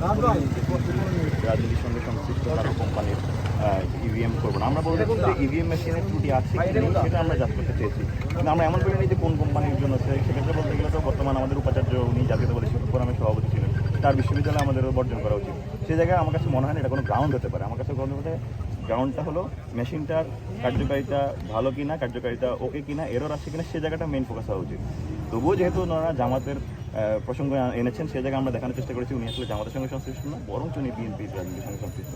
রাজনীতির সঙ্গে সংশ্লিষ্ট কারো কোম্পানির ইভিএম করবো না। আমরা বলতে যে ইভিএম মেশিনের ত্রুটি আছে সেটা আমরা জাজ করতে চেয়েছি, কিন্তু আমরা এমন করিনি যে কোন কোম্পানির জন্য। সেক্ষেত্রে বলতে গেলে তো বর্তমান আমাদের উপাচার্য উনি জাতীয়তাবাদী শিক্ষক ফোরামের সভাপতি ছিলেন, তার বিশ্ববিদ্যালয়ে আমাদেরও বর্জন করা উচিত। সেই জায়গায় আমার কাছে মনে হয় না এটা কোনো গ্রাউন্ড হতে পারে। আমার কাছে মনে হয় গ্রাউন্ডটা হলো মেশিনটার কার্যকারিতা ভালো কিনা, কার্যকারিতা ওকে কিনা, এরর আছে কিনা, সে জায়গাটা মেইন ফোকাস হওয়া উচিত। তবুও যেহেতু ওনারা জামাতের প্রসঙ্গ এনেছেন, সে জায়গায় আমরা দেখানোর চেষ্টা করেছি উনি আসলে জামাতের সঙ্গে সংশ্লিষ্ট না, বরং উনি বিএনপির রাজনীতির সঙ্গে সংশ্লিষ্ট।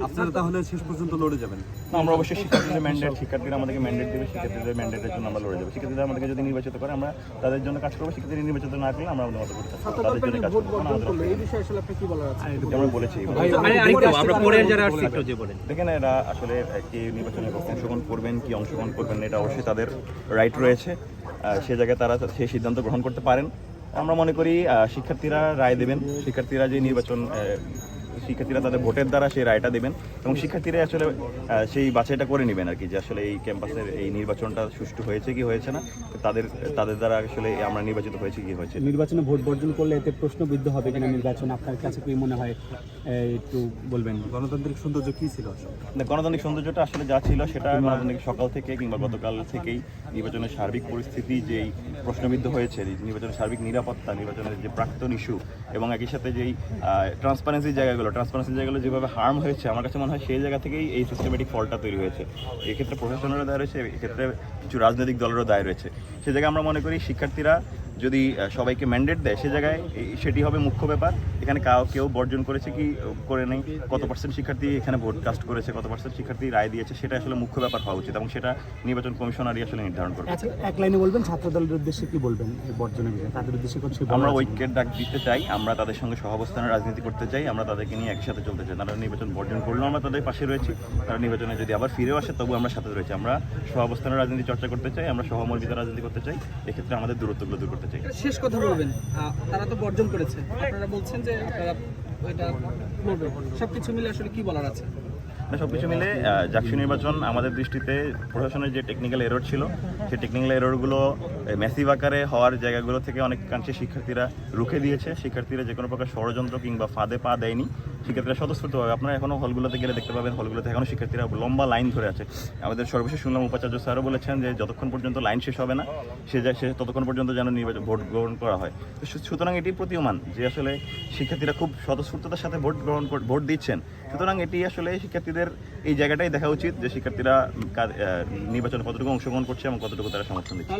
আপনারা তাহলে শেষ পর্যন্ত লড়ে যাবেন? না, আমরা অবশ্যই শিক্ষার্থীদের ম্যান্ডেট, শিক্ষার্থীরা আমাদেরকে ম্যান্ডেট দেবে, শিক্ষার্থীদের ম্যান্ডেটের জন্য আমরা লড়ে যাবো। শিক্ষার্থীরা আমাদেরকে যদি নির্বাচিত করে আমরা তাদের জন্য কাজ করবো, শিক্ষার্থীরা নির্বাচিত না করলে আমরা আমাদের মতো করতে থাকবো, তাদের জন্য কাজ করবো। আমরা বলেছি দেখেন, এরা আসলে কে নির্বাচনে অংশগ্রহণ করবেন কি অংশগ্রহণ করবেন না, এটা অবশ্যই তাদের রাইট রয়েছে। সে জায়গায় তারা সেই সিদ্ধান্ত গ্রহণ করতে পারেন। আমরা মনে করি শিক্ষার্থীরা রায় দেবেন, শিক্ষার্থীরা যে শিক্ষার্থীরা তাদের ভোটের দ্বারা সেই রায়টা দেবেন এবং শিক্ষার্থীরা আসলে সেই বাছাইটা করে নেবেন আর কি, যে আসলে এই ক্যাম্পাসের এই নির্বাচনটা সুষ্ঠু হয়েছে কি হয়েছে না, তাদের দ্বারা আসলে আমরা নির্বাচিত হয়েছে কি হয়েছে। নির্বাচনে ভোট বর্জন করলে এতে প্রশ্নবিদ্ধ হবে কিনা নির্বাচন, আপনার কাছে কি মনে হয় একটু বলবেন? গণতান্ত্রিক সৌন্দর্য কী ছিল? গণতান্ত্রিক সৌন্দর্যটা আসলে যা ছিল সেটা গণতান্ত্রিক সকাল থেকে কিংবা গতকাল থেকেই নির্বাচনের সার্বিক পরিস্থিতি যেই প্রশ্নবিদ্ধ হয়েছে, নির্বাচনের সার্বিক নিরাপত্তা, নির্বাচনের যে প্রাক্তন ইস্যু এবং একই সাথে যেই ট্রান্সপারেন্সি জায়গাগুলো যেভাবে হার্ম হয়েছে, আমার কাছে মনে হয় সেই জায়গা থেকেই এই সিস্টেমেটিক ফলটা তৈরি হয়েছে। এক্ষেত্রে প্রশাসনেরও দায় রয়েছে, এক্ষেত্রে কিছু রাজনৈতিক দলেরও দায় রয়েছে। সে জায়গায় আমরা মনে করি শিক্ষার্থীরা যদি সবাইকে ম্যান্ডেট দেয়, সে জায়গায় সেটি হবে মুখ্য ব্যাপার। এখানে কেউ বর্জন করেছে কি করে নেই, কত পার্সেন্ট শিক্ষার্থী এখানে ভোট কাস্ট করেছে, কত পার্সেন্ট শিক্ষার্থী রায় দিয়েছে, সেটা আসলে মুখ্য ব্যাপার হওয়া উচিত এবং সেটা নির্বাচন কমিশনারই আসলে নির্ধারণ করবে। এক লাইনে বলবেন ছাত্র দলের উদ্দেশ্যে কি বলবেন এই বর্জনের বিষয়ে, তাদের উদ্দেশ্যে আমরা ঐক্যের ডাক দিতে চাই, আমরা তাদের সঙ্গে সহাবস্থানের রাজনীতি করতে চাই, আমরা তাদেরকে নিয়ে একই সাথে চলতে চাই। তারা নির্বাচন বর্জন করলেও আমরা তাদের পাশে রয়েছি, তারা নির্বাচনে যদি আবার ফিরেও আসে তবু আমরা সাথে রয়েছি। আমরা সহাবস্থানের রাজনীতি চর্চা করতে চাই, আমরা সহমর্মিতার রাজনীতি করতে চাই, এক্ষেত্রে আমাদের দূরত্বগুলো দূর করতে চাই। শেষ কথা বলবেন, তারা তো বর্জন করেছে, আপনারা বলছেন যে এটা করবে, সবকিছু মিলে আসলে কি বলার আছে? সবকিছু মিলে জাকসু নির্বাচন আমাদের দৃষ্টিতে প্রশাসনের যে টেকনিক্যাল এরর ছিল, সেই টেকনিক্যাল এররগুলো ম্যাসিভ আকারে হওয়ার জায়গাগুলো থেকে অনেকাংশে শিক্ষার্থীরা রুখে দিয়েছে। শিক্ষার্থীরা যে কোনো প্রকার ষড়যন্ত্র কিংবা ফাঁদে পা দেয়নি, শিক্ষার্থীরা স্বতঃস্ফূর্তভাবে, আপনারা এখনও হলগুলোতে গেলে দেখতে পাবেন, হলগুলোতে এখনও শিক্ষার্থীরা লম্বা লাইন ধরে আছে। আমাদের সর্বশেষ শুনলাম উপাচার্য স্যারও বলেছেন যে যতক্ষণ পর্যন্ত লাইন শেষ হবে না সে ততক্ষণ পর্যন্ত যেন ভোট গ্রহণ করা হয়। তো সুতরাং এটি প্রতীয়মান যে আসলে শিক্ষার্থীরা খুব স্বতঃস্ফূর্ততার সাথে ভোট দিচ্ছেন। সুতরাং এটি আসলে শিক্ষার্থীদের এই জায়গাটাই দেখা উচিত যে শিক্ষার্থীরা নির্বাচনে কতটুকু অংশগ্রহণ করছে এবং কতটুকু তারা সমর্থন দিচ্ছে।